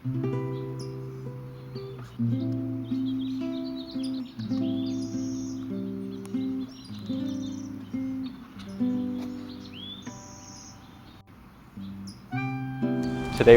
Today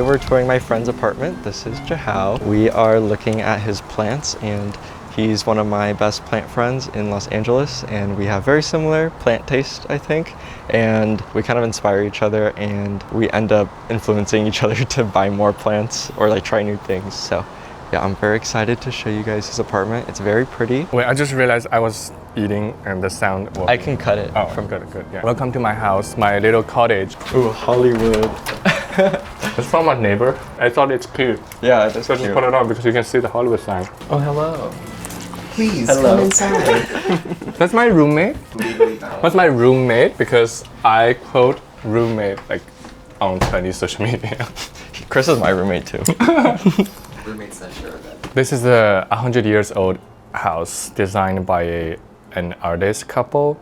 we're touring my friend's apartment. This is JiaHao. We are looking at his plants, and he's one of my best plant friends in Los Angeles, and we have very similar plant taste, I think, and we kind of inspire each other, and we end up influencing each other to buy more plants or like try new things. So yeah, I'm very excited to show you guys his apartment. It's very pretty. Wait, I just realized I was eating and the sound. I can cut it. Oh, from good. Yeah. Welcome to my house, my little cottage. Ooh, Hollywood. It's from my neighbor. I thought it's cute. Yeah, it is So cute. just put it on because you can see the Hollywood sign. Oh, hello. Please Hello. come inside. That's my roommate. That's my roommate because I quote roommate like on Chinese social media. Chris is my roommate too. Roommates that share a bed. This is a 100 years old house designed by an artist couple.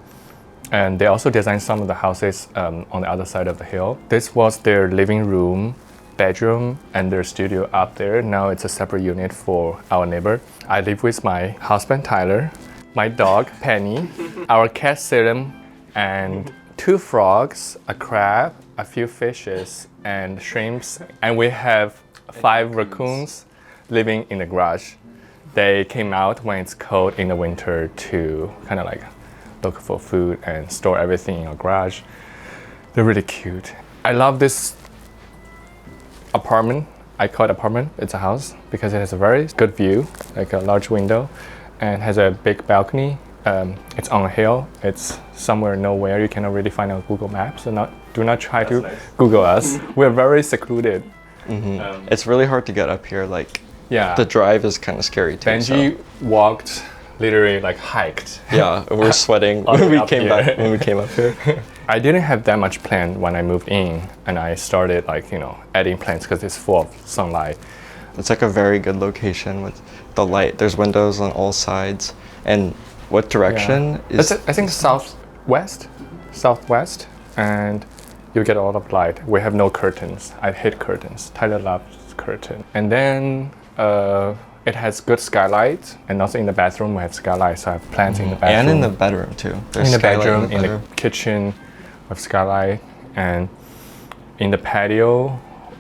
And they also designed some of the houses on the other side of the hill. This was their living room, bedroom, and their studio up there. Now it's a separate unit for our neighbor. I live with my husband, Tyler, my dog, Penny, our cat, Serum, and 2 frogs, a crab, a few fishes, and shrimps. And we have 5 raccoons living in the garage. They came out when it's cold in the winter to kind of like look for food and store everything in our garage. They're really cute. I love this apartment. I call it apartment. It's a house because it has a very good view, like a large window, and has a big balcony. It's on a hill. It's somewhere nowhere. You cannot really find on Google Maps. So do not try to Google us. We're very secluded. It's really hard to get up here. Like, Yeah. the drive is kind of scary too. Benji walked, literally like hiked. Yeah, we're sweating All the when way we up came here. back. When we came up here. I didn't have that much plant when I moved in, and I started adding plants because it's full of sunlight. It's like a very good location with the light. There's windows on all sides. And what direction is? I think southwest, and you get a lot of light. We have no curtains. I hate curtains. Tyler loves curtain. And then it has good skylight, and also in the bathroom we have skylight, so I have plants in the bathroom. And in the bedroom too. There's in the skylight bedroom, in the kitchen, with skylight, and in the patio,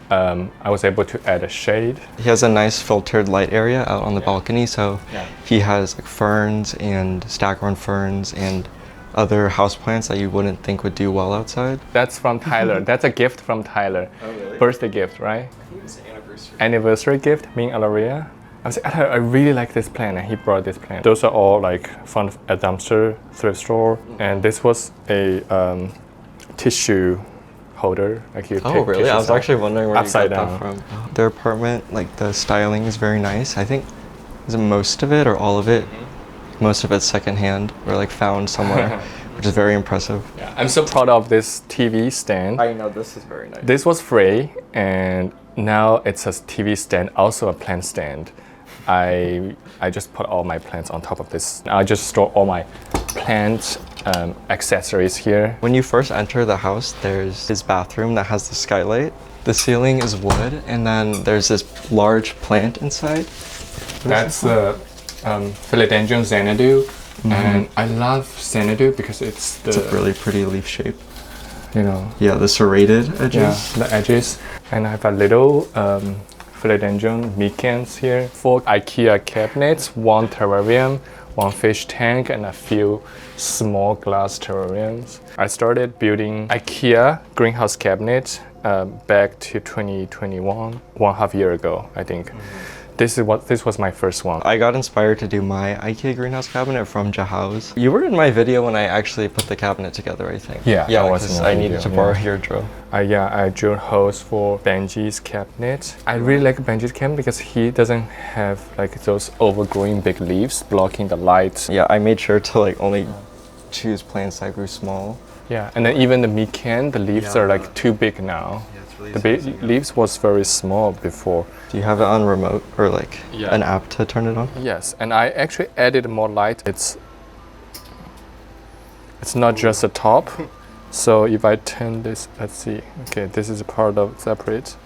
I was able to add a shade. He has a nice filtered light area out on the balcony, so he has like ferns and staghorn ferns and other houseplants that you wouldn't think would do well outside. That's from Tyler. That's a gift from Tyler. Oh, really? Birthday gift, right? I think it was an anniversary. Anniversary gift, me and Alaria. I was like, I really like this plant, and he brought this plant. Those are all like from a dumpster thrift store, and this was a tissue holder. Like you Oh, take really? I was tissues out. actually wondering where Upside you got that from. Their apartment, like the styling is very nice. I think, is it most of it or all of it? Most of it's secondhand or like found somewhere, which is very impressive. Yeah, I'm so proud of this TV stand. I know, this is very nice. This was free, and now it's a TV stand, also a plant stand. I just put all my plants on top of this. I just store all my plant accessories here. When you first enter the house, there's this bathroom that has the skylight. The ceiling is wood, and then there's this large plant inside. That's the Philodendron Xanadu, and I love Xanadu because it's It's a really pretty leaf shape. the Yeah, the serrated edges. yeah, the edges. And I have a little Philodendron micans here, 4 IKEA cabinets, 1 terrarium, 1 fish tank, and a few small glass terrariums. I started building IKEA greenhouse cabinets back to 2021, 1.5 years ago, I think. This was my first one. I got inspired to do my IKEA greenhouse cabinet from JiaHao's. You were in my video when I actually put the cabinet together, I think. Yeah, yeah, I was in because your I needed video, to borrow yeah. your drill. I drilled holes for Benji's cabinet. I really like Benji's cabinet because he doesn't have like those overgrowing big leaves blocking the light. Yeah, I made sure to like only choose plants that grew small. Yeah, and then even the mikan, the leaves are like too big now. The leaves was very small before. Do you have it on remote or like Yeah. an app to turn it on? Yes, and I actually added more light. It's not just the top. So if I turn this, let's see. Okay, this is a part of separate.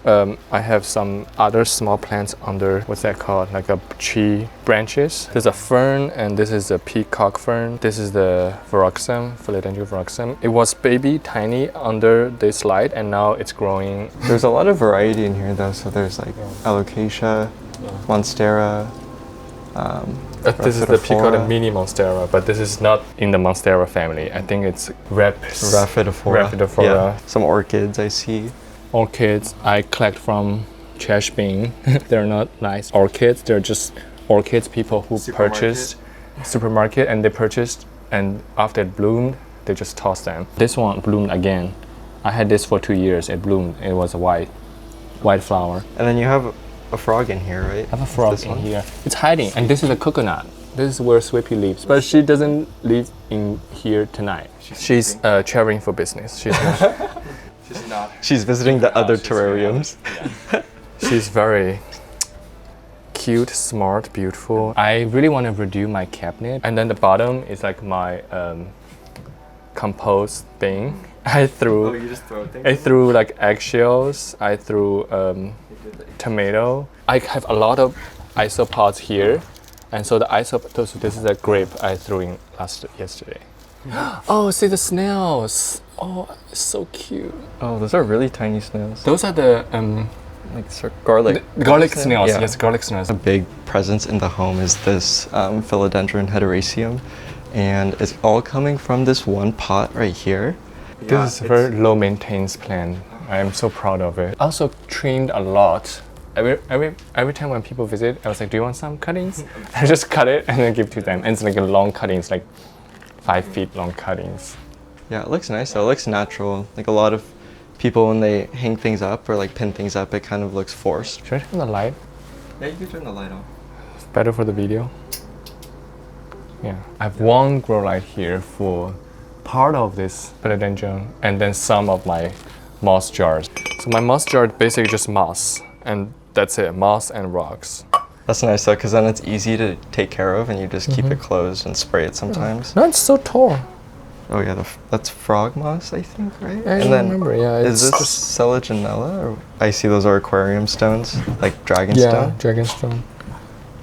I have some other small plants under, what's that called? Like a tree branches. There's a fern, and this is a peacock fern. This is the Phylloxera, Philodendron Phylloxera. It was baby tiny under this light, and now it's growing. There's a lot of variety in here though. So there's like alocasia, monstera. This is the peacock mini monstera, but this is not in the monstera family. I think it's Rhaphidophora. Yeah. Some orchids I see. Orchids I collect from trash bin. They're not nice orchids. They're just orchids people who purchased supermarket, and they purchased, and after it bloomed, they just tossed them. This one bloomed again. I had this for 2 years. It bloomed. It was a white flower. And then you have a frog in here, right? I have a frog in here. It's hiding. And this is a coconut. This is where Sweepy lives. But she doesn't live in here tonight. She's traveling for business. She's not. She's visiting the other terrariums. She's very cute, smart, beautiful. I really want to redo my cabinet. And then the bottom is like my compost thing. I threw you just throw things? I threw like eggshells. I threw tomato. I have a lot of isopods here, and so the isopods. This is a grape I threw in yesterday. Oh, see the snails! Oh, it's so cute. Oh, those are really tiny snails. Those are the garlic. Garlic snails. Yeah. Yes, garlic snails. A big presence in the home is this Philodendron hederaceum, and it's all coming from this one pot right here. This is a very low maintenance plant. I am so proud of it. Also trimmed a lot. Every time when people visit, I was like, do you want some cuttings? I just cut it and then give to them. And it's like a long cuttings, like 5 feet long cuttings. Yeah, it looks nice though. It looks natural. Like a lot of people, when they hang things up or like pin things up, it kind of looks forced. Should I turn the light? Yeah, you can turn the light on. It's better for the video. Yeah, I have one grow light here for part of this philodendron, and then some of my moss jars. So my moss jar is basically just moss, and that's it, moss and rocks. That's nice though, because then it's easy to take care of, and you just keep it closed and spray it sometimes. No, it's so tall. Oh yeah, that's frog moss, I think, right? I don't remember. Yeah, is this just Selaginella? Or I see those are aquarium stones, like dragonstone. Yeah, dragonstone.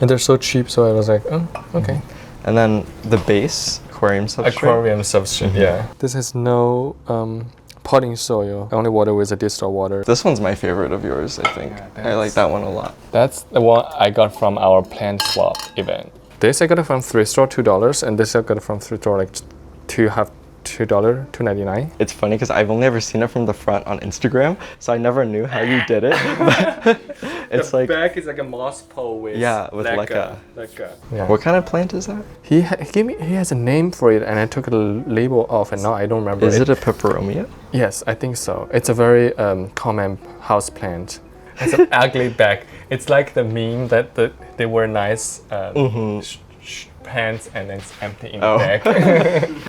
And they're so cheap, so I was like, oh, okay. And then the base, aquarium substrate. Aquarium substrate, yeah. This has no potting soil. I only water with a distilled water. This one's my favorite of yours, I think. I like that one a lot. That's the one I got from our plant swap event. This I got it from thrift store, $2, and this I got it from thrift store like $2.99. It's funny because I've only ever seen it from the front on Instagram, so I never knew how you did it. It's the like back is like a moss pole with leca. Yeah. What kind of plant is that? He has a name for it, and I took the label off, and now I don't remember. Is it a peperomia? Yes, I think so. It's a very common house plant. It's an ugly back. It's like the meme that they wear nice pants and then it's empty in the back.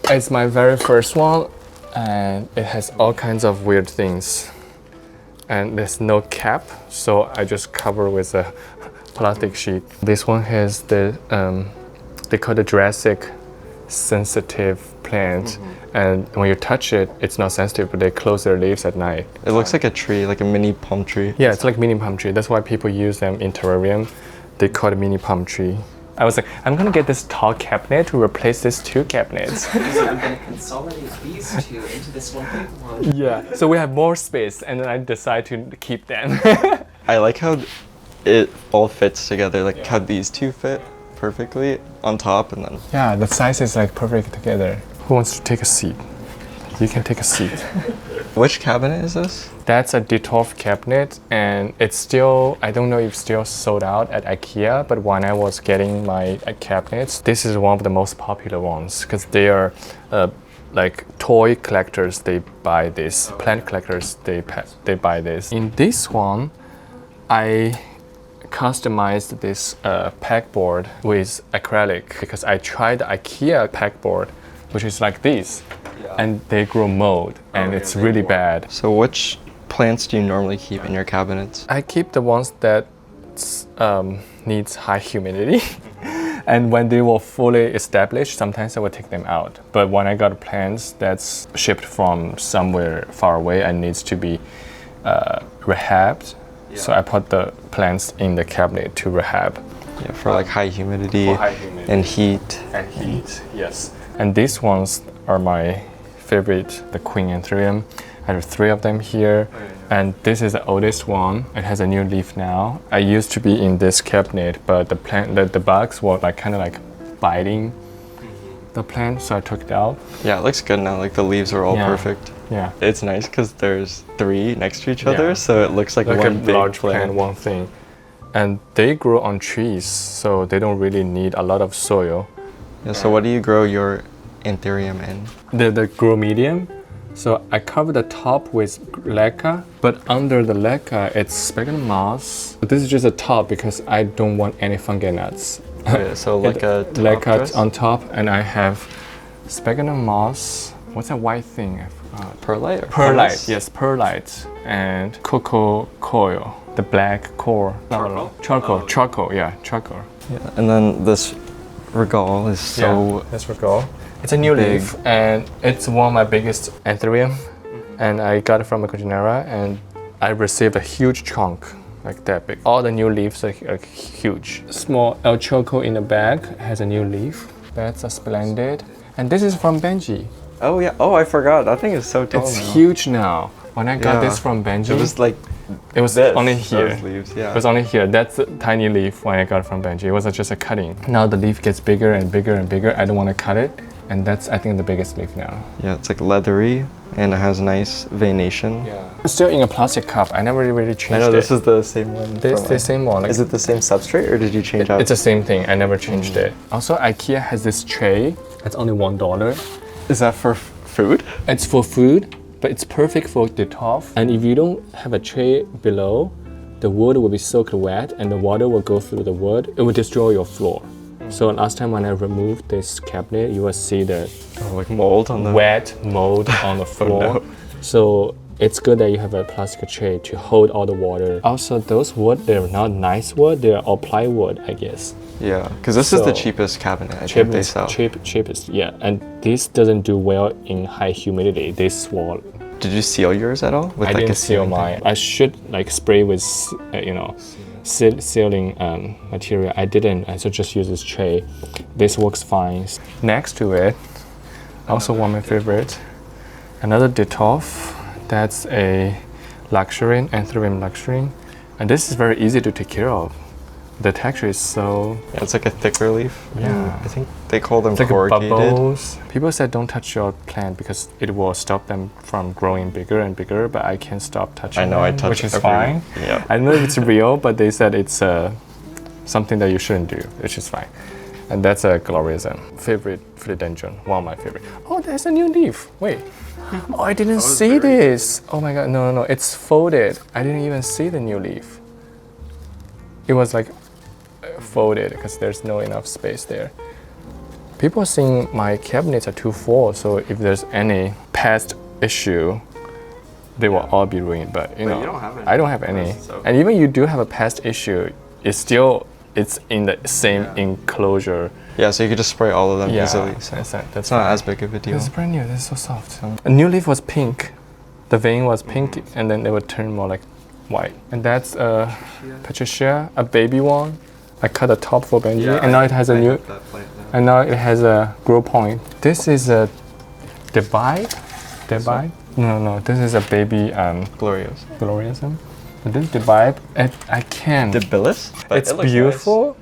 It's my very first one, and it has all kinds of weird things. And there's no cap, so I just cover with a plastic sheet. This one has the they call it Jurassic sensitive plant, and when you touch it, it's not sensitive, but they close their leaves at night. It looks like a tree, like a mini palm tree. Yeah, it's like mini palm tree. That's why people use them in terrarium. They call it mini palm tree. I was like, I'm gonna get this tall cabinet to replace these 2 cabinets. So I'm gonna consolidate these 2 into this one big one. Yeah, so we have more space, and then I decide to keep them. I like how it all fits together, like how these 2 fit perfectly on top, and then Yeah, the size is like perfect together. Who wants to take a seat? You can take a seat. Which cabinet is this? That's a Detolf cabinet, and it's still, I don't know if it's still sold out at IKEA, but when I was getting my cabinets, this is one of the most popular ones because they are like toy collectors, they buy this. Plant collectors, they buy this. In this one, I customized this pegboard with acrylic because I tried the IKEA pegboard, which is like this. And they grow mold, and it's really bad. So which plants do you normally keep in your cabinets? I keep the ones that needs high humidity. And when they were fully established, sometimes I would take them out. But when I got plants that's shipped from somewhere far away and needs to be rehabbed. So I put the plants in the cabinet to rehab. Yeah, for like high humidity, and heat. And heat, yes. And these ones are my favorite, the queen anthurium. I have 3 of them here. And this is the oldest one. It has a new leaf now. I used to be in this cabinet, but the bugs were like kind of like biting the plant, so I took it out. Yeah, it looks good now. Like the leaves are all Yeah. perfect. Yeah. It's nice because there's 3 next to each other, so it looks like one a big large plant, one thing. And they grow on trees, so they don't really need a lot of soil. Yeah. So what do you grow your anthurium in? The grow medium. So I cover the top with leca, but under the leca it's sphagnum moss. This is just a top because I don't want any fungi nuts. Okay, so like a top leca dress? on top, and I have sphagnum moss. What's that white thing? I forgot. Perlite? Or Perlite, pumice? yes, perlite, and cocoa coil, the black core. Charcoal, yeah, charcoal. Yeah. And then this regal is so That's regal. It's a new big. leaf, and it's one of my biggest anthurium. And I got it from a congenera, and I received a huge chunk, like that big. All the new leaves are huge. Small El Choco in the bag has a new leaf. That's a splendid. And this is from Benji. Oh yeah. Oh, I forgot. That thing is so tall It's now. huge now. When I got Yeah. this from Benji, It was like it was this, only here. those leaves, yeah. It was only here. That's a tiny leaf when I got it from Benji. It was just a cutting. Now the leaf gets bigger and bigger and bigger. I don't want to cut it. And that's, I think, the biggest leaf now. Yeah, it's like leathery and it has nice veination. Yeah. It's still in a plastic cup. I never really changed I know it. this is the same one. This from the same one. Like, Is it the same substrate or did you change out? it's the same thing. I never changed it. Also, IKEA has this tray. It's only $1. Is that for food? It's for food, but it's perfect for the top. And if you don't have a tray below, the wood will be soaked wet and the water will go through the wood. It will destroy your floor. So last time when I removed this cabinet, you will see the Like mold on the wet mold on the floor. no. So it's good that you have a plastic tray to hold all the water. Also, those wood, they're not nice wood, they're all plywood, I guess. Yeah, because this is the So, cheapest cabinet I think they sell. Cheapest, yeah. And this doesn't do well in high humidity. They swallow. Did you seal yours at all? With I like didn't a seal sealing mine. I should like spray with, sealing material. I didn't. I should just use this tray. This works fine. Next to it, also one of my favorite, another Ditolf. That's a luxurian, anthurium luxurian, and this is very easy to take care of. The texture is so Yeah, it's like a thicker leaf. Yeah. I think they call them it's like corrugated. bubbles. People said don't touch your plant because it will stop them from growing bigger and bigger, but I can't stop touching I know, I them, touch which is every- fine. Yeah. I don't know if it's real, but they said it's something that you shouldn't do, which is fine. And that's a gloriosum. Favorite philodendron, one of my favorite. Oh, there's a new leaf. Wait. Oh, I didn't see this. Oh my god, no, it's folded. I didn't even see the new leaf. It was like folded because there's no enough space there. People think my cabinets are too full, so if there's any pest issue, they will all be ruined. But you know, you don't have any I don't have any. pests, so- And even you do have a pest issue, it's in the same enclosure. Yeah, so you could just spray all of them easily. So that's it's not as big of a deal. This is brand new. This is so soft. A new leaf was pink. The vein was pink, and then it would turn more like white. And that's a Patricia, a baby one. I cut the top for Benji, and now it has a new. And now it has a grow point. This is a Debide? No. This is a baby Glorious. gloriosum. But this Debide, I can. Debilis? It's beautiful,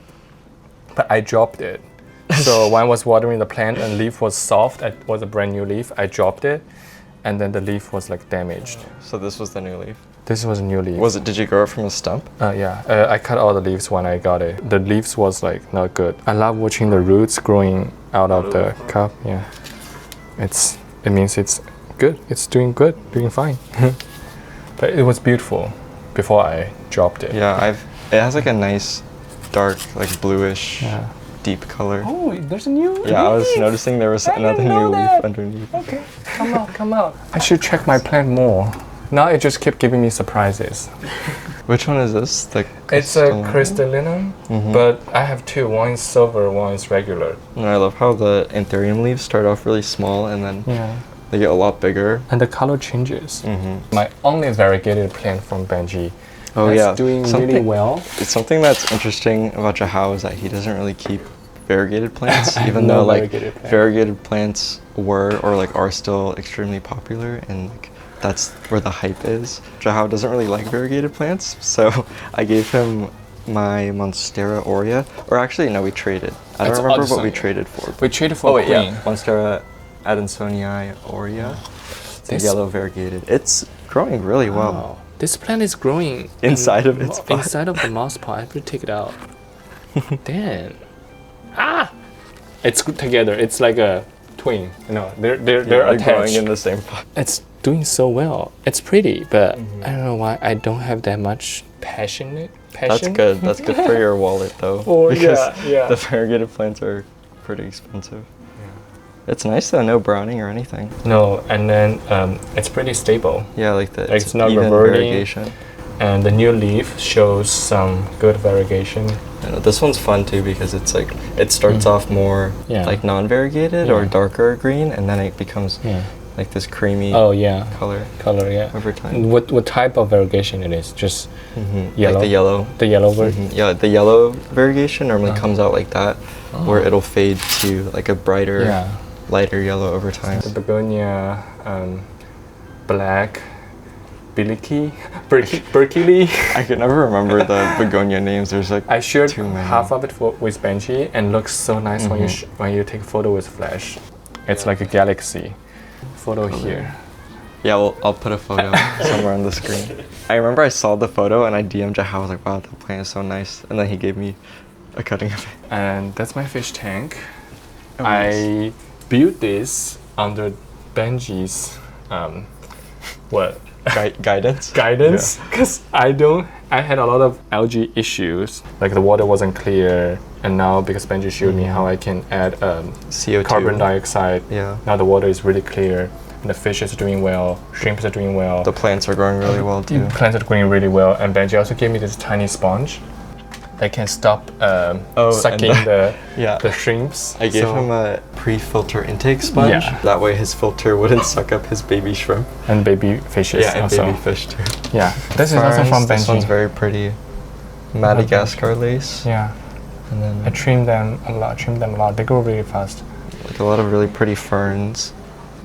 but I dropped it. So when I was watering the plant and leaf was soft, it was a brand new leaf. I dropped it, and then the leaf was like damaged. So this was the new leaf. This was a new leaf. Was it? Did you grow it from a stump? Yeah, I cut all the leaves when I got it. The leaves was like not good. I love watching the roots growing out of the cup. Yeah, it means it's good. It's doing good, doing fine. But it was beautiful before I dropped it. Yeah, it has like a nice, dark, like bluish, Yeah. deep color. Oh, there's a new. Yeah, I was noticing there was I didn't another know new that. leaf underneath. Okay, come out. I should check my plant more. Now it just kept giving me surprises. Which one is this? It's a crystallinum, but I have two. One is silver, one is regular. And I love how the anthurium leaves start off really small and then Yeah. They get a lot bigger. And the color changes. Mm-hmm. My only variegated plant from Benji. Oh that's yeah, doing really well. It's something that's interesting about JiaHao is that he doesn't really keep variegated plants, even No though like variegated plants were or like are still extremely popular, and like that's where the hype is. JiaHao doesn't really like variegated plants, so I gave him my Monstera aurea, or actually no, we traded. I don't remember what we traded for. We traded for wait, queen. yeah, Monstera Adansonii aurea. It's a yellow variegated. It's growing really well. Wow. This plant is growing inside of its pot. Inside of the mouse pot. I have to take it out. Damn. Ah! It's good together. It's like a twin. No, they're attached. Growing in the same pot. It's doing so well. It's pretty, but I don't know why I don't have that much passion. That's good. That's good for your wallet though. Oh, because yeah. the variegated plants are pretty expensive. It's nice though, no browning or anything. No, and then it's pretty stable. Yeah, like it's not even reverting. variegation. And the new leaf shows some good variegation. I know, this one's fun too because it's like it starts off more like non-variegated or darker green, and then it becomes like this creamy color. Over time. What type of variegation it is? Just yellow. Like the yellow. The yellow version. Yeah, the yellow variegation normally comes out like that, where it'll fade to like a brighter. Lighter yellow over time. The begonia, black, Berkeley. I can never remember the begonia names. There's like I shared too many. half of it with Benji, and looks so nice when you take a photo with flash. It's like a galaxy. Photo here. Yeah, well, I'll put a photo somewhere on the screen. I remember I saw the photo and I DM'd JiaHao. I was like, wow, that plant is so nice. And then he gave me a cutting of it. And that's my fish tank. Oh, nice. I built this under Benji's guidance because I had a lot of algae issues, like the water wasn't clear, and now because Benji showed me how I can add CO2 carbon dioxide, now the water is really clear and the fish is doing well, shrimps are doing well, the plants are growing really well too. The plants are growing really well. And Benji also gave me this tiny sponge that can stop sucking the shrimps. I gave him a pre-filter intake sponge. That way his filter wouldn't suck up his baby shrimp. And baby fishes and also. baby fish too. Yeah, this is also from Benji. This one's very pretty. Madagascar lace. Yeah. And then I trim them a lot. They grow really fast. Like a lot of really pretty ferns.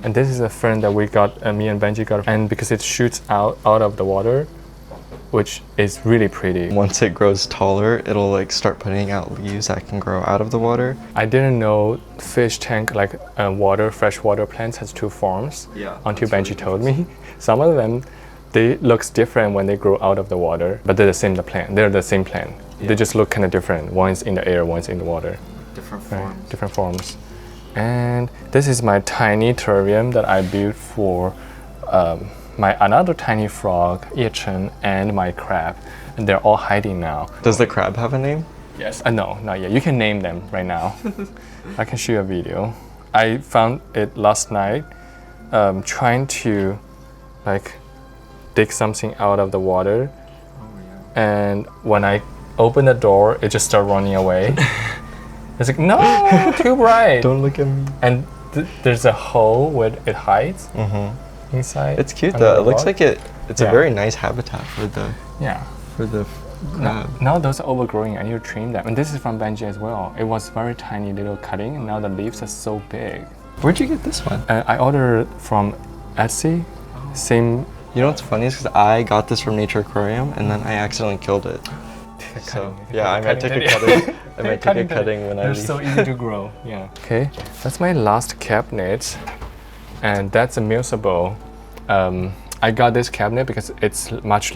And this is a fern that we got, me and Benji got, and because it shoots out of the water, which is really pretty. Once it grows taller, it'll like start putting out leaves that can grow out of the water. I didn't know fish tank, like freshwater plants has two forms until Benji told me. Some of them, they looks different when they grow out of the water, but they're the same plant. They're the same plant. They just look kind of different. One's in the air, one's in the water. Different forms. Different forms. And this is my tiny terrarium that I built for my another tiny frog, Yichen, and my crab, and they're all hiding now. Does the crab have a name? Yes. No, not yet. You can name them right now. I can show you a video. I found it last night, trying to like dig something out of the water, and when I opened the door, it just started running away. It's like, no, too bright. Don't look at me. And there's a hole where it hides. Inside. It's cute though. It looks like it's a very nice habitat for the crab. Now those are overgrowing. I need to trim them. And this is from Benji as well. It was very tiny little cutting, and now the leaves are so big. Where'd you get this one? I ordered from Etsy. Same. You know what's funny is because I got this from Nature Aquarium and then I accidentally killed it. So I might take a cutting. I might take a cutting when I leave. They're so easy to grow. Yeah. Okay, that's my last cabinet. And that's a Musable. I got this cabinet because it's much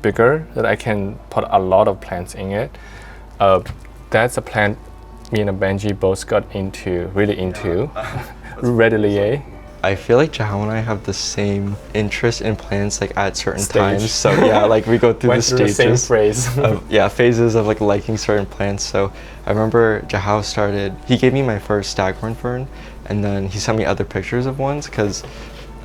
bigger, that I can put a lot of plants in it. That's a plant me and Benji both got really into. Readily. I feel like JiaHao and I have the same interest in plants like at certain times. So yeah, like we go through the stages. The same phrase. Phases of like liking certain plants. So I remember JiaHao he gave me my first staghorn fern, and then he sent me other pictures of ones because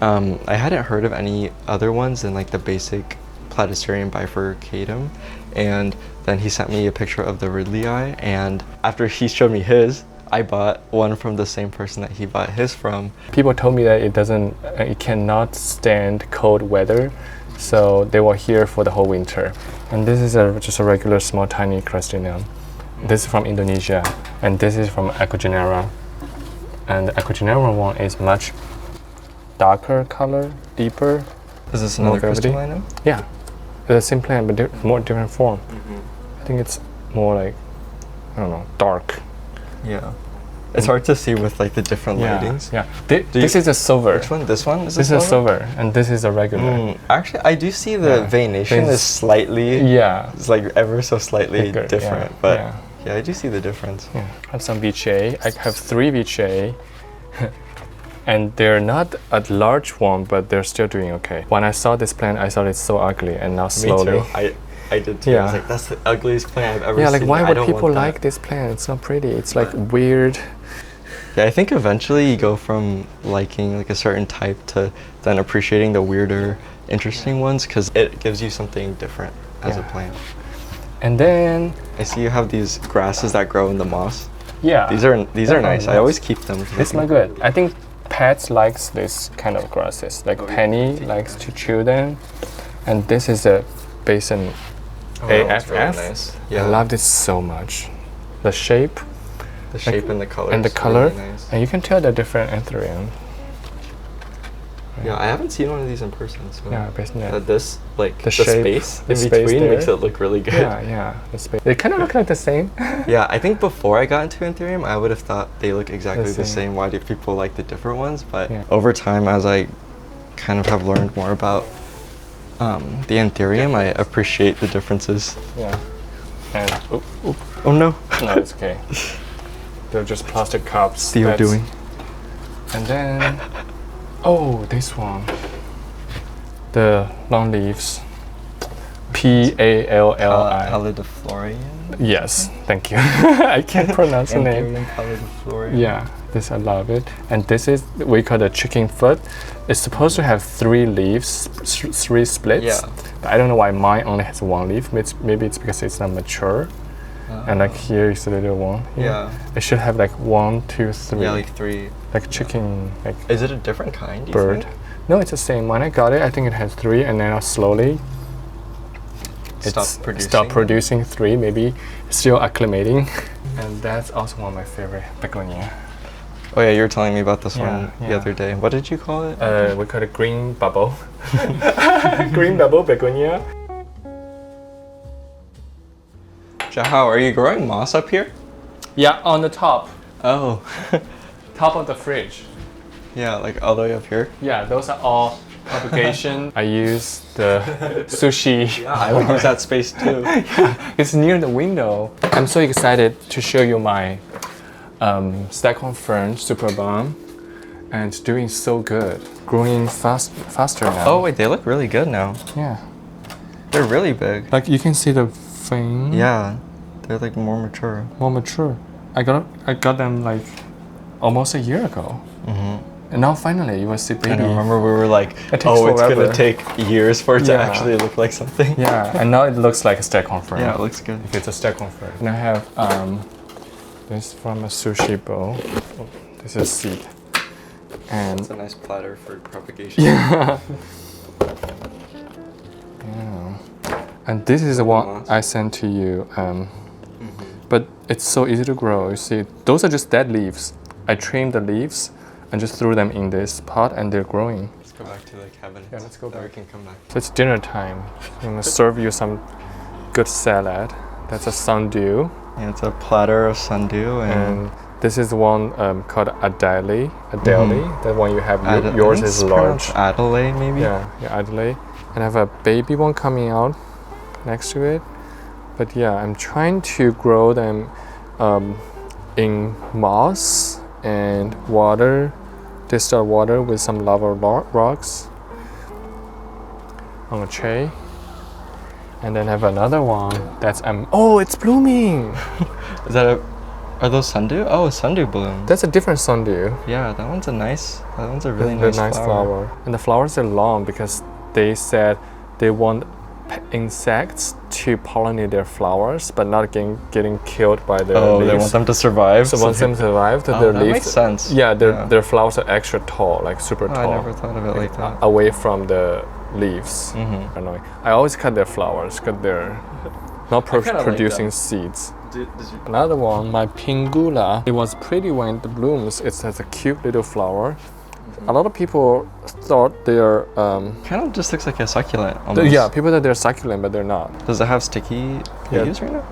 I hadn't heard of any other ones than like the basic Platycerium bifurcatum. And then he sent me a picture of the Ridley eye, and after he showed me his, I bought one from the same person that he bought his from. People told me that it cannot stand cold weather, so they were here for the whole winter. And this is just a regular small tiny Crostinium. This is from Indonesia, and this is from Ecugenera. And the Ecugenera one is much darker color, deeper. Is this another crystallinum? Yeah, the same plant but more different form. I think it's more like, I don't know, dark. Yeah. It's hard to see with like the different lightings. Yeah. This is a silver. Which one? This one is This is silver, and this is a regular. Actually, I do see the veination is slightly. Yeah. It's like ever so slightly Thicker, different, but yeah, I do see the difference. Yeah. I have some VJ. I have 3 VJ. And they're not a large one, but they're still doing okay. When I saw this plant, I thought it's so ugly, and now slowly. Me too. I did too. I was like, that's the ugliest plant I've ever seen. Yeah, like why I would don't people want like that. this plant? It's not pretty. It's like weird. Yeah, I think eventually you go from liking like a certain type to then appreciating the weirder, interesting ones because it gives you something different as a plant. And then I see you have these grasses that grow in the moss. yeah, These are nice. I always keep them. This is good. I think pets likes this kind of grasses. Like Penny likes to chew them, and this is a basin AFF. Really nice. Yeah, I love this so much. The shape. The shape and the color. And the color, really nice. and you can tell the different anthurium. Yeah, I haven't seen one of these in person. So Yeah, basically. this like The the shape, space the in space between there. makes it look really good. Yeah, the space. They kind of look like the same. Yeah, I think before I got into anthurium, I would have thought they look exactly The the same. same. Why do people like the different ones? But Yeah. over time, as I kind of have learned more about the anthurium, I appreciate the differences. Yeah. And Oh no! no, it's okay. They're just plastic cups. Still doing. And then, oh, this one. The long leaves. Palli. Pallidiflorian. Yes, thank you. I can't pronounce the name. Anthurium pallidiflorian. Yeah, this I love it. And this is we call the chicken foot. It's supposed to have 3 leaves, 3 splits. Yeah. But I don't know why mine only has 1 leaf. Maybe it's because it's not mature. And like here is a little one. Yeah. It should have like 1, 2, 3. Yeah, like 3. Like chicken, like Is it a different kind? Do you bird. think? No, it's the same. When I got it, I think it has 3, and then slowly stop producing 3. Maybe it's still acclimating. And that's also one of my favorite begonia. Oh yeah, you were telling me about this Yeah, one the yeah. other day. What did you call it? We call it green bubble. Green bubble begonia. JiaHao, are you growing moss up here? Yeah, on the top. Oh. Top of the fridge. Yeah, like all the way up here. Yeah, those are all propagation. I use the sushi. Yeah, I would use that space too. It's near the window. I'm so excited to show you my Stockholm fern super bomb, and it's doing so good. Growing faster now. Oh wait, they look really good now. Yeah. They're really big. Like you can see the thing. Yeah, they're like more mature. More mature. I got them like almost a year ago. And now finally you will see baby. And I remember we were like, It takes oh, it's forever. gonna take years for it to Yeah. actually look like something. Yeah, and now it looks like a Stockholm fern. Yeah, it looks good. If it's a Stockholm fern. And I have this from a sushi bowl. Oh, this is seed. And It's a nice platter for propagation. yeah. And this is the one moss. I sent to you. But it's so easy to grow. You see, those are just dead leaves. I trimmed the leaves and just threw them in this pot, and they're growing. Let's go back to the cabinet. Yeah, let's go Then we back. can come back. So it's dinner time. I'm gonna serve you some good salad. That's a sundew. Yeah, it's a platter of sundew And this is one called Adele. That one you have. Yours is large. Adelaide, maybe. Yeah, Adelaide. And I have a baby one coming out next to it. But yeah, I'm trying to grow them in moss and water, distilled water with some lava rocks on a tray. And then have another one that's oh, it's blooming. Is that are those sundew? Oh, a sundew bloom. That's a different sundew. Yeah, that one's a really The nice, nice flower. And the flowers are long because they said they want insects to pollinate their flowers, but not getting killed by the Oh, leaves. they want them to survive. So once them survive, Oh, their that leaves. makes sense. Yeah, their flowers are extra tall, like super Oh, tall. I never thought of it like that. Away from the leaves. Mm-hmm. Annoying. I always cut their flowers because they're not kinda like producing them. seeds. Did you? Another one, my pingula. It was pretty when it blooms. It has a cute little flower. A lot of people thought they're Kind of just looks like a succulent. Almost. yeah, people thought they're succulent, but they're not. Does it have sticky leaves right now?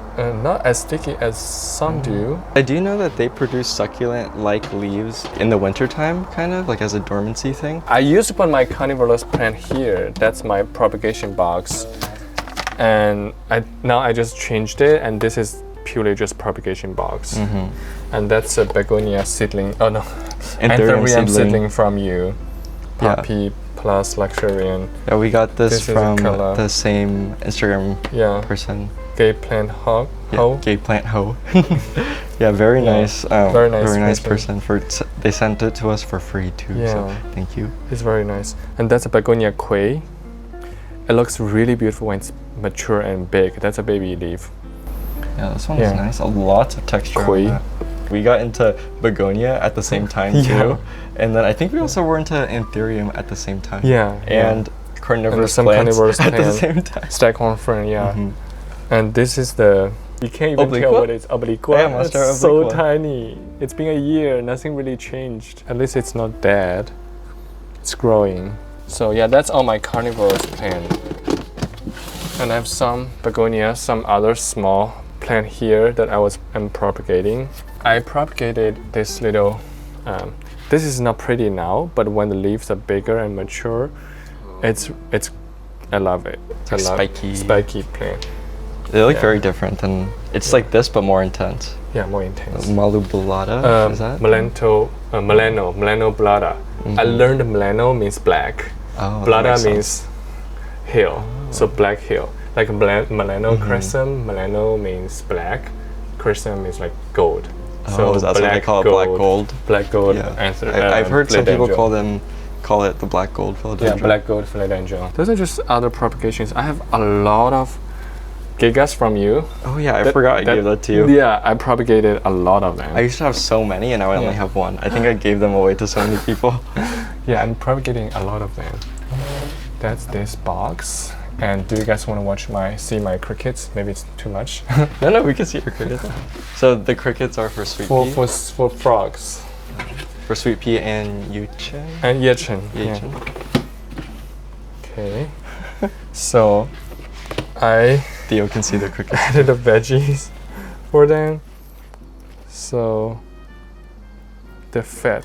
Not as sticky as some do. I do know that they produce succulent-like leaves in the wintertime, kind of like as a dormancy thing. I used to put my carnivorous plant here. That's my propagation box, and now I just changed it, and this is purely just propagation box. And that's a begonia seedling. Oh no, anthurium seedling from you. Poppy plus luxurian. Yeah, we got this This is a from color. the same Instagram Yeah, person. gay plant hoe. Yeah, Gay Plant Ho. Yeah, very Yeah, nice. very nice person. They sent it to us for free too. So Yeah. thank you. It's very nice. And that's a begonia quay. It looks really beautiful when it's mature and big. That's a baby leaf. Yeah, this one is Yeah. nice. A lot of texture. Quay. On that. We got into begonia at the same time Yeah. too, and then I think we also were into anthurium at the same time. Yeah, and carnivorous some plants carnivorous at the plant. same time. Staghorn fern, yeah. Mhm. And this is the, you can't even tell Obliqua? what it's obliqua. Yeah, Monstera It's so obliqua. tiny. It's been a year, nothing really changed. At least it's not dead. It's growing. So yeah, that's all my carnivorous plant. And I have some begonia, some other small plant here that am propagating. I propagated this little, this is not pretty now, but when the leaves are bigger and mature, it's I love it. It's like spiky. Spiky plant. They look Yeah. very different, and it's like this but more intense. Yeah, more intense. Malubulata, is that? Melano blada. I learned melano means black. Oh, that Blada makes sense. means hill, so black hill. Like melano crescent, melano means black, crescent means like gold. Oh, that's what they call it, black gold. Black gold. Yeah. I've heard some people call it the black gold Yeah, philodendron. black gold philodendron. Those are just other propagations. I have a lot of gigas from you. Oh yeah, I forgot I gave that to you. Yeah, I propagated a lot of them. I used to have so many, and now I only Yeah. have one. I think I gave them away to so many people. Yeah, I'm propagating a lot of them. That's this box. And do you guys want to see my crickets? Maybe it's too much. No, we can see your crickets. So the crickets are for sweet pea, for frogs. for sweet pea and yuchen. And yechen. Yeah. Yuchen. Okay. So I Theo can see the crickets. added the veggies for them. So they're fed.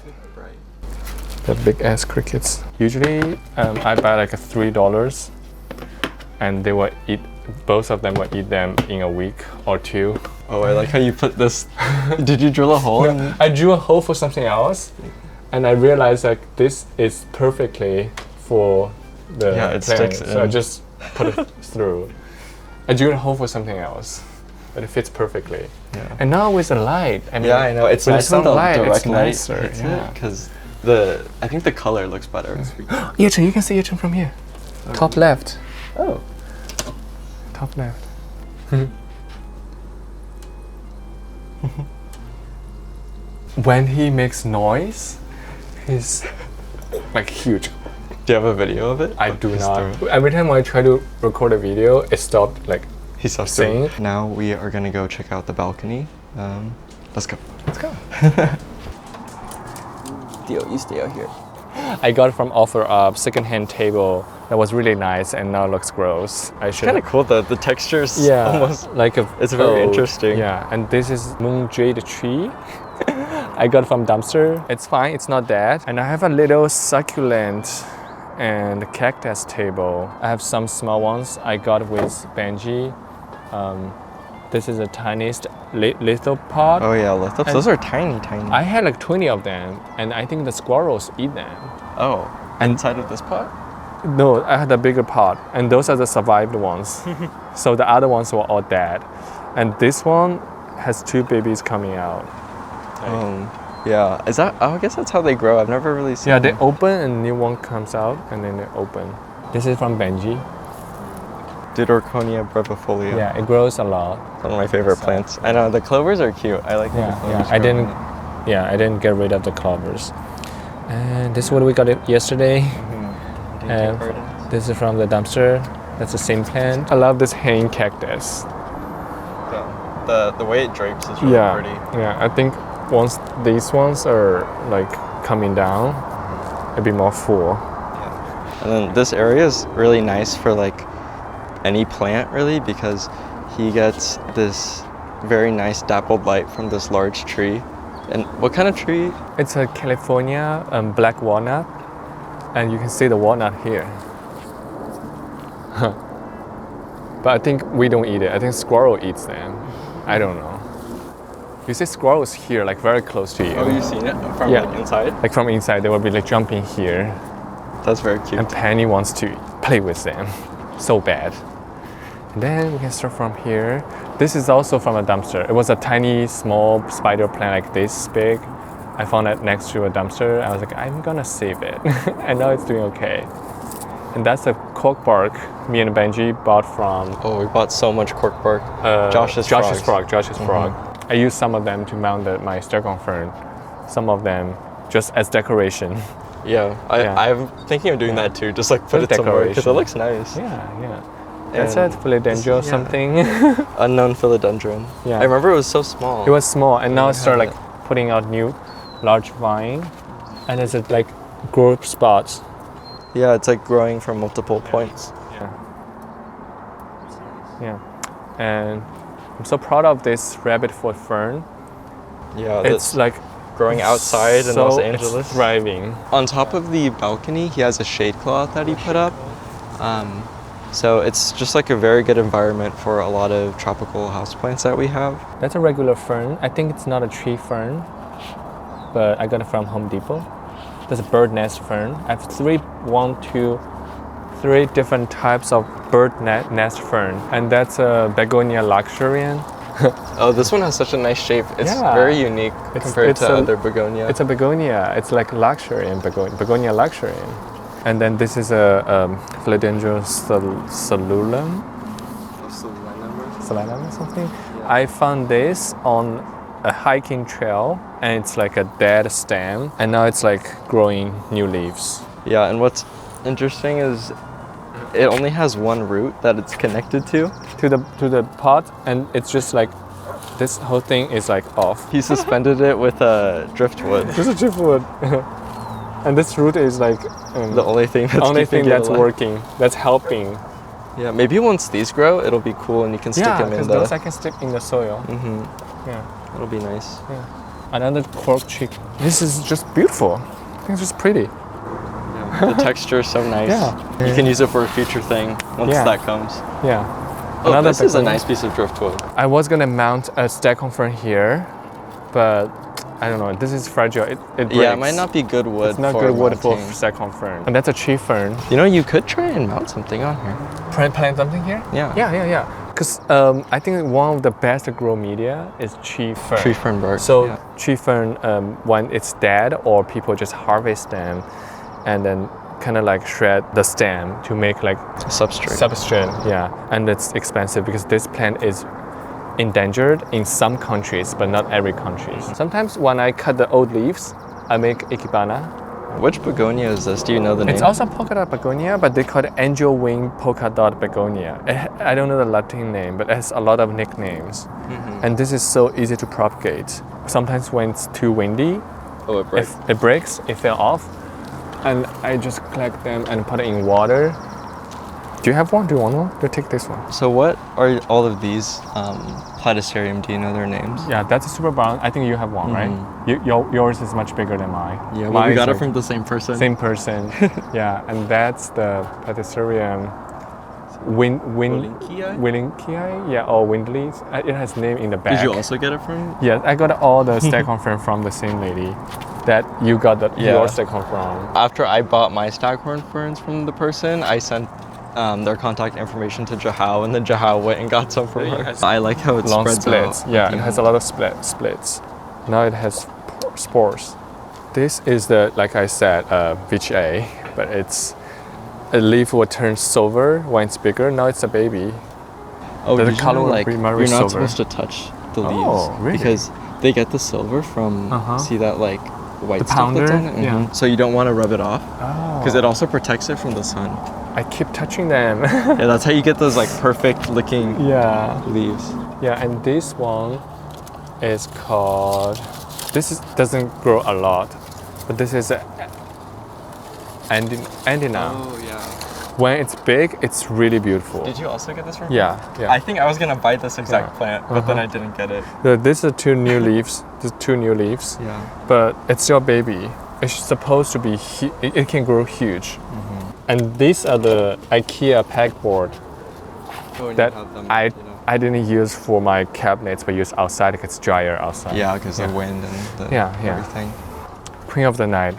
The big ass crickets. Usually I buy like $3 and they will eat, both of them will eat them in a week or two. Oh, I like how you put this. Did you drill a hole? in- I drew a hole for something else and I realized like this is perfectly for the Yeah, it plant. sticks So I in. just put it through. I drew a hole for something else, but it fits perfectly. Yeah. And now with the light, I mean, Yeah, I know. It's with nice when the sunlight, it's direct light nicer, hits yeah. it, because I think the color looks better. Yechen, you can see Yechen from here. Top left. Oh. Top left. When he makes noise, he's like huge. Do you have a video of it? I do Just not. throw it. Every time I try to record a video, it stopped like He stopped singing. singing. Now we are gonna go check out the balcony. Let's go. Let's go. Theo, you stay out here. I got from OfferUp secondhand table that was really nice and now looks gross. I should. Kind of cool. The texture is Yeah, almost. like a. It's very old. interesting. Yeah, and this is moon jade tree. I got from dumpster. It's fine. It's not dead. And I have a little succulent and cactus table. I have some small ones I got with Benji. This is the tiniest lithopod. Oh yeah, lithops. And Those are tiny, tiny. I had like 20 of them, and I think the squirrels eat them. Oh, inside of this pot? No, I had a bigger pot, and those are the survived ones. So the other ones were all dead. And this one has 2 babies coming out. Yeah. Is that? Oh, I guess that's how they grow. I've never really seen. Yeah, they them. open and new one comes out, and then they open. This is from Benji. Deuteroconia brevifolia. Yeah, it grows a lot. One of my favorite plants. I know the clovers are cute. I like the clovers. I didn't get rid of the clovers. And this is what we got yesterday. And this is from the dumpster. That's the same plant. I love this hanging cactus. The way it drapes is really pretty. Yeah, I think once these ones are like coming down, it'll be more full. Yeah. And then this area is really nice for like any plant really, because he gets this very nice dappled light from this large tree. And what kind of tree? It's a California black walnut, and you can see the walnut here. But I think we don't eat it. I think squirrel eats them. I don't know. You see squirrels here, like very close to you. Oh, you've seen it from like inside? Like from inside, they will be like jumping here. That's very cute. And Penny wants to play with them, so bad. And then we can start from here. This is also from a dumpster. It was a tiny, small spider plant like this big. I found it next to a dumpster. I was like, I'm gonna save it. And now it's doing okay. And that's a cork bark me and Benji bought from... Oh, we bought so much cork bark. Josh's frog. I used some of them to mount my Stockholm fern. Some of them just as decoration. Yeah, I'm thinking of doing that too. Just like put it somewhere because it looks nice. Yeah. That's it, philodendron something. Unknown philodendron. Yeah. I remember it was so small. It was small, and now it started like putting out new large vine, and it's like growth spots. Yeah, it's like growing from multiple points. Yeah. And I'm so proud of this rabbit foot fern. Yeah, it's like growing outside in Los Angeles. It's thriving. On top of the balcony, he has a shade cloth that he put up. So it's just like a very good environment for a lot of tropical houseplants that we have. That's a regular fern. I think it's not a tree fern, but I got it from Home Depot. That's a bird nest fern. I have three different types of bird nest fern, and that's a Begonia luxurian. Oh, this one has such a nice shape. It's very unique compared to other begonia. It's a begonia. It's like luxurian begonia luxurian. And then this is a philodendron solanum or something. Yeah. I found this on a hiking trail, and it's like a dead stem, and now it's like growing new leaves. Yeah, and what's interesting is it only has one root that it's connected to the pot, and it's just like this whole thing is like off. He suspended it with a driftwood. This is driftwood. And this root is like the only thing that's working, that's helping. Yeah, maybe once these grow, it'll be cool and you can stick them in the... Yeah, because those I can stick in the soil. Yeah, it'll be nice. Yeah. Another cork chick. This is just beautiful. I think it's just pretty. Yeah, the texture is so nice. Yeah. You can use it for a future thing once that comes. Yeah. Oh, this is a nice piece of driftwood. I was gonna mount a Stockholm fern here, but I don't know, this is fragile, it breaks. Yeah, it might not be good wood. It's not good wood for Stockholm fern. And that's a tree fern. You know, you could try and mount something on here. Plant something here? Yeah. Because I think one of the best grow media is tree fern. Tree fern bark. So tree fern, when it's dead or people just harvest them and then kind of like shred the stem to make like substrate, yeah. And it's expensive because this plant is endangered in some countries, but not every country. Sometimes when I cut the old leaves, I make ikebana. Which begonia is this? Do you know the name? It's also polka dot begonia, but they call it angel wing polka dot begonia. I don't know the Latin name, but it has a lot of nicknames. And this is so easy to propagate. Sometimes when it's too windy, it breaks, it fell off, and I just collect them and put it in water. Do you have one? Do you want one? Take this one. So what are all of these platycerium? Do you know their names? Yeah, that's a super brown. I think you have one, right? Yours is much bigger than mine. Yeah, well, we got it from the same person. Same person. Yeah, and that's the platycerium Willinkii, yeah, or Windley. It has name in the back. Did you also get it from? Yeah, I got all the Stockholm fern from the same lady that you got your Stockholm from. After I bought my Staghorn ferns from the person, I sent their contact information to JiaHao, and then JiaHao went and got some from her. I like how it long spreads splits. out. Yeah, it has a lot of splits. Now it has spores. This is the, like I said, VHA, but it's a leaf will turn silver when it's bigger. Now it's a baby. Oh, The did you color know, will like be very you're not silver. supposed to touch the leaves Oh, really? because they get the silver from see that like white The stuff that's powder? on it. Yeah. So you don't want to rub it off Oh. because it also protects it from the sun. I keep touching them. Yeah, that's how you get those like perfect looking Yeah. leaves. Yeah, and this one is called. Doesn't grow a lot, but this is Andina. Oh yeah. When it's big, it's really beautiful. Did you also get this from? Yeah, yeah. I think I was gonna buy this exact Yeah. plant, but then I didn't get it. These are two new leaves. These 2 new leaves. Yeah. But it's still a baby. It's supposed to be. It can grow huge. And these are the IKEA pegboard Oh, and that you have them, I didn't use for my cabinets, but use outside because it's drier outside. Yeah, because the wind and Yeah. everything. Queen of the night.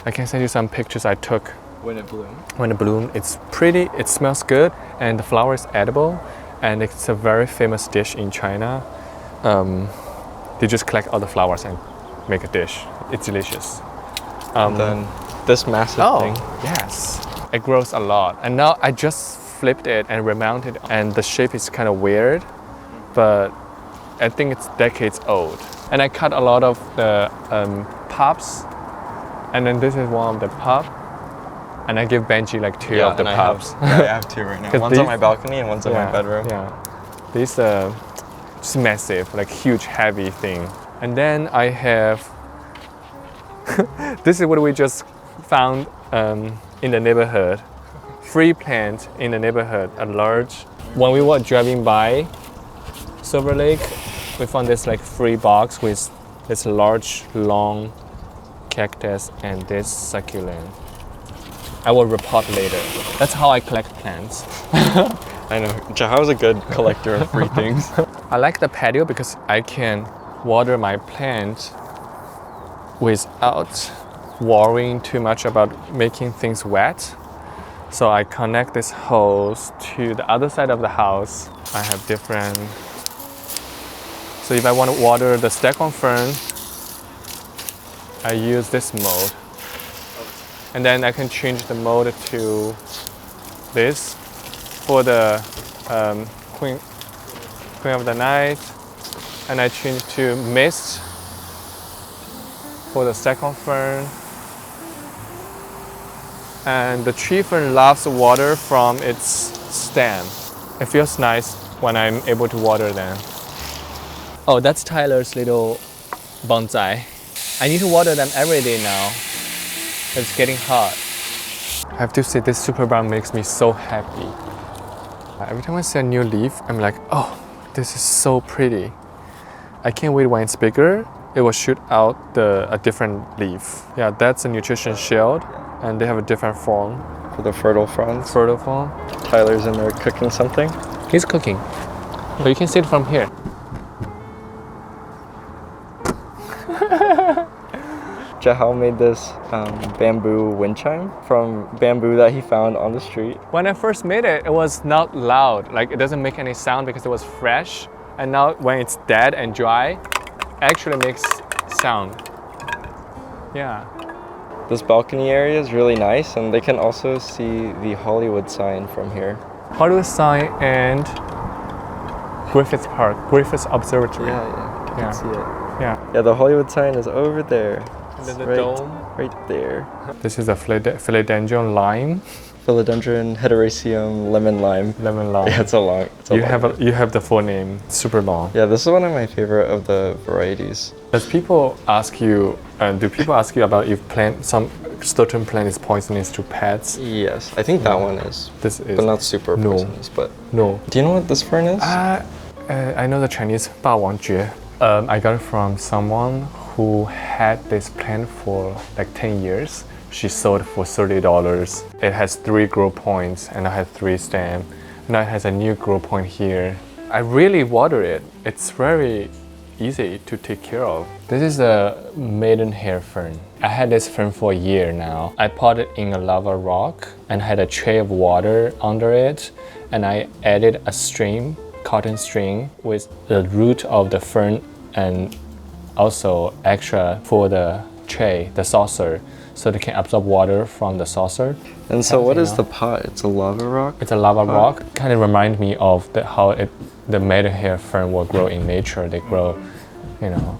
I can send you some pictures I took When it bloomed. when it bloomed. It's pretty, it smells good, and the flower is edible, and it's a very famous dish in China. They just collect all the flowers and make a dish. It's delicious. And then this massive thing. Yes. It grows a lot. And now I just flipped it and remounted, and the shape is kind of weird, but I think it's decades old. And I cut a lot of the pups, and then this is one of the pup, and I give Benji like 2 of the and pups. I have 2 right now. 'Cause One's on these- my balcony and one's in my bedroom. Yeah. These just massive, like huge, heavy thing. And then I have. This is what we just found in the neighborhood. Free plant in the neighborhood, a large. When we were driving by Silver Lake, we found this like free box with this large, long cactus and this succulent. I will report later. That's how I collect plants. I know. JiaHao's a good collector of free things. I like the patio because I can water my plant without worrying too much about making things wet. So I connect this hose to the other side of the house. I have different. So if I want to water the stack-on fern, I use this mode. And then I can change the mode to this for the Queen of the Night. And I change to mist for the stack-on fern. And the tree fern loves water from its stem. It feels nice when I'm able to water them. Oh, that's Tyler's little bonsai. I need to water them every day now. It's getting hot. I have to say, this super brown makes me so happy. Every time I see a new leaf, I'm like, oh, this is so pretty. I can't wait when it's bigger. It will shoot out a different leaf. Yeah, that's a nutrition shield, and they have a different form. For the fertile fronds. Fertile form. Tyler's in there cooking something. He's cooking. So you can see it from here. JiaHao made this bamboo wind chime from bamboo that he found on the street. When I first made it, it was not loud. Like, it doesn't make any sound because it was fresh. And now when it's dead and dry, it actually makes sound. Yeah. This balcony area is really nice, and they can also see the Hollywood sign from here. Hollywood sign and Griffith Park, Griffith Observatory. Yeah, you can Yeah. see it. Yeah. Yeah, the Hollywood sign is over there. And then the Right- dome. Right there. This is a philodendron lime, Philodendron hederaceum lemon lime. lemon lime. Yeah, it's a long. It's a long You have the full name, super long. Yeah, this is one of my favorite of the varieties. Does people ask you? Do people ask you about if some certain plant is poisonous to pets? Yes, I think that one is, This is but not super No. poisonous. But no. do you know what this fern is? I know the Chinese 霸王蕨. I got it from someone who had this plant for like 10 years. She sold it for $30. It has 3 grow points, and I had 3 stems. Now it has a new grow point here. I really water it. It's very easy to take care of. This is a maidenhair fern. I had this fern for a year now. I potted in a lava rock and had a tray of water under it, and I added a string, cotton string, with the root of the fern and also extra for the tray, the saucer. so they can absorb water from the saucer. And so what is the pot? It's a lava rock? It's a lava rock. Kind of remind me of how the maidenhair fern will grow in nature. They grow, you know,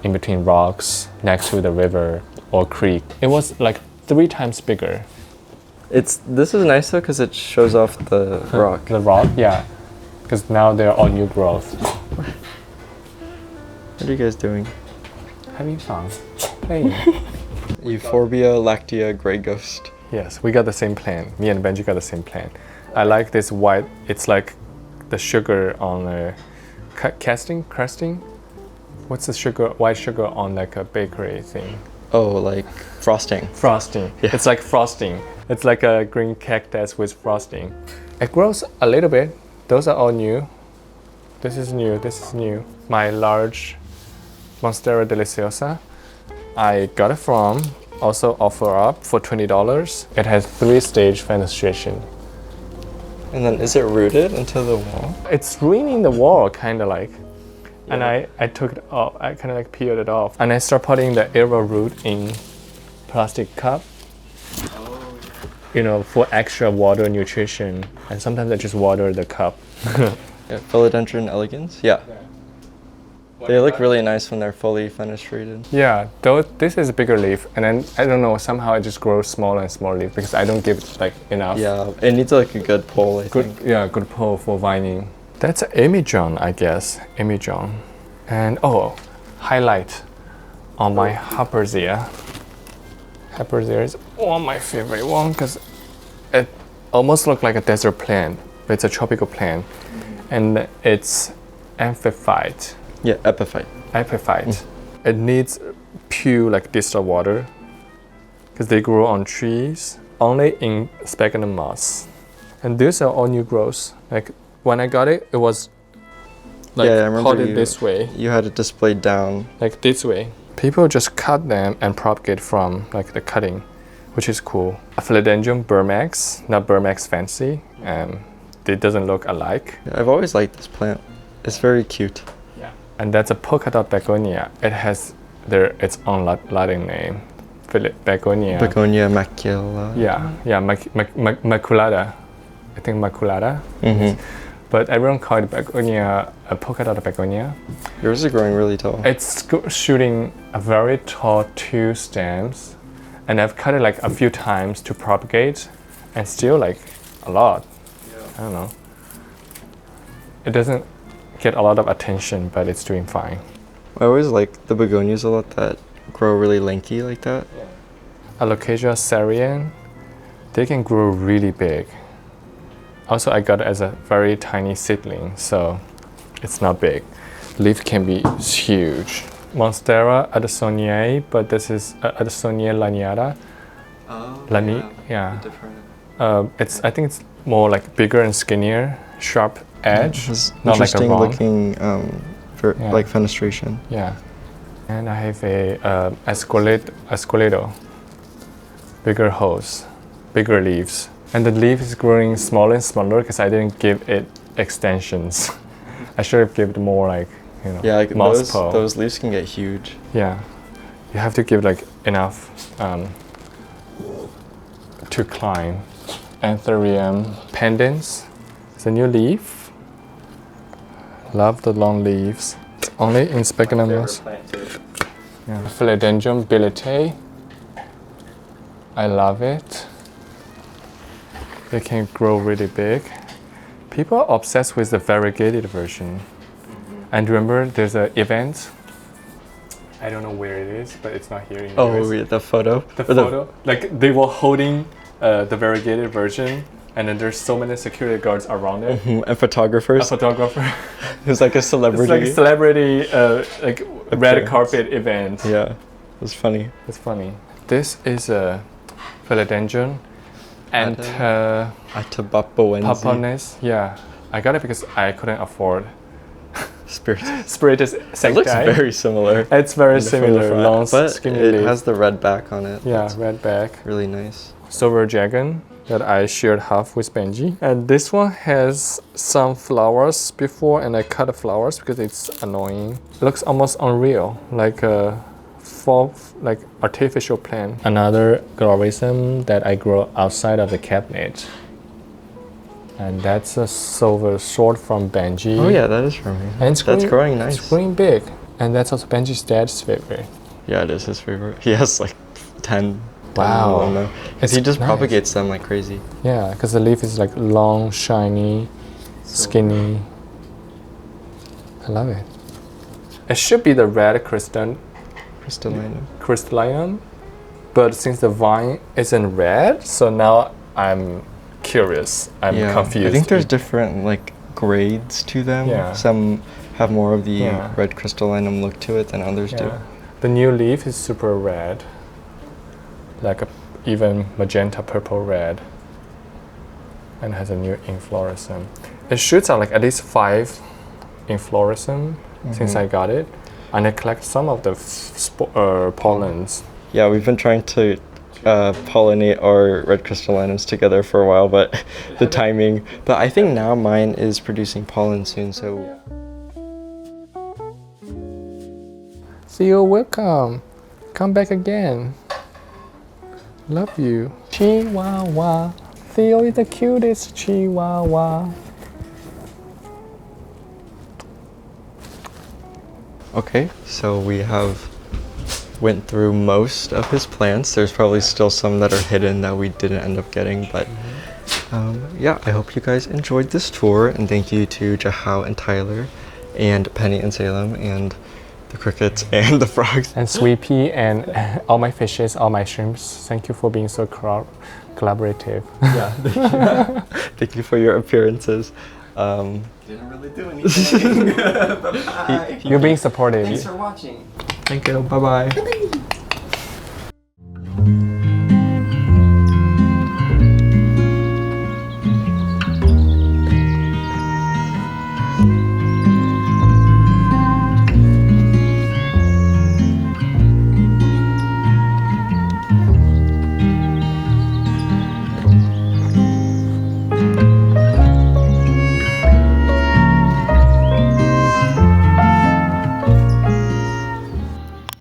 in between rocks next to the river or creek. It was like 3 times bigger. This is nice though because it shows off the rock. The rock, yeah. Because now they're all new growth. What are you guys doing? Having fun. Playing. Euphorbia lactea gray ghost. Yes, we got the same plant. Me and Benji got the same plant. I like this white, it's like the sugar on a crusting? What's the sugar, white sugar on like a bakery thing? Oh, like frosting. Frosting. Yeah. It's like frosting. It's like a green cactus with frosting. It grows a little bit. Those are all new. This is new, this is new. My large Monstera deliciosa, I got it from, also offer up for $20. It has 3-stage fenestration. And then is it rooted into the wall? It's ruining the wall, kind of like. Yeah. And I took it off, I kind of like peeled it off. And I start putting the arrowroot in plastic cup. Oh. You know, for extra water nutrition. And sometimes I just water the cup. Yeah, Philodendron elegans? Yeah. They look really nice when they're fully fenestrated. Yeah, though this is a bigger leaf, and then I don't know, somehow it just grows smaller and smaller leaf because I don't give it like enough. Yeah, it needs like a good pull, I think. Yeah, good pull for vining. That's an Emijon, I guess. Emijon. And highlight on my Hyperzea. Hyperzea is one of my favorite one because it almost looks like a desert plant, but it's a tropical plant, and it's amphiphyte. Yeah, epiphyte. Epiphyte. It needs pure like distilled water because they grow on trees only in sphagnum moss. And these are all new growths. Like when I got it, it was like potted this way. You had it displayed down. Like this way. People just cut them and propagate from like the cutting, which is cool. A Philodendron Burmax, not Burmax fancy. It doesn't look alike. I've always liked this plant. It's very cute. And that's a polka dot begonia. It has its own Latin name, begonia. Begonia maculata. Yeah, maculata. I think maculata. Mm-hmm. But everyone called it begonia, a polka dot begonia. Yours is growing really tall. It's shooting a very tall 2 stems, and I've cut it like a few times to propagate, and still like a lot. Yeah. I don't know. It doesn't get a lot of attention, but it's doing fine. I always like the begonias a lot that grow really lanky like that. Yeah. Alocasia cerean, they can grow really big. Also, I got it as a very tiny seedling, so it's not big. Leaf can be huge. Monstera Addisoniae, but this is Addisonia laniata. Oh, yeah. Different. I think it's more like bigger and skinnier, sharp edge, not like a interesting wrong. looking like fenestration. Yeah, and I have a Escoledo, bigger holes, bigger leaves, and the leaf is growing smaller and smaller because I didn't give it extensions. I should have given it more like like moss pole. those leaves can get huge. Yeah, you have to give like enough to climb. Anthurium pendens. It's a new leaf. Love the long leaves. It's only in sphagnum moss. Yeah. Philodendron bilete. I love it. They can grow really big. People are obsessed with the variegated version. And remember, there's an event. I don't know where it is, but it's not here in the US. Yeah, the photo. The photo. Like they were holding the variegated version. And then there's so many security guards around it. Mm-hmm. And photographers. A photographer. It's like a celebrity. It's like a celebrity, like red carpet event. Yeah, it's funny. It's funny. This is a Philodendron and Papones. Yeah, I got it because I couldn't afford. Spiritus It looks very similar. It's very similar. Long, but skinny it leaf. has the red back on it. Yeah, red back. Really nice. Silver dragon that I shared half with Benji. And this one has some flowers before, and I cut the flowers because it's annoying. It looks almost unreal, like a for like artificial plant. Another glorism that I grow outside of the cabinet. And that's a silver sword from Benji. Oh yeah, that is from me. And it's That's growing nice. It's growing big. And that's also Benji's dad's favorite. Yeah, it is his favorite. He has like 10. Wow. Of them. It's He just nice. propagates them like crazy. Yeah, because the leaf is like long, shiny, skinny. I love it. It should be the red crystallinum, but since the vine isn't red, so now I'm curious. I'm confused. I think there's different like grades to them. Yeah. Some have more of the red crystallinum look to it than others do. The new leaf is super red, like a even magenta purple red, and has a new inflorescence. It shoots out like at least 5 inflorescence since I got it, and I collect some of the pollens. Yeah, we've been trying to pollinate our red crystallinums together for a while, but the timing. But I think now mine is producing pollen soon, so. Theo, welcome. Come back again. Love you. Chihuahua. Theo is the cutest chihuahua. Okay, so we have went through most of his plants. There's probably still some that are hidden that we didn't end up getting, but yeah, I hope you guys enjoyed this tour, and thank you to JiaHao and Tyler and Penny and Salem and the crickets and the frogs. And Sweet Pea and all my fishes, all my shrimps. Thank you for being so collaborative. Yeah, thank you for your appearances. Didn't really do anything. Bye-bye. You're being supportive. Thanks for watching. Thank you, bye-bye.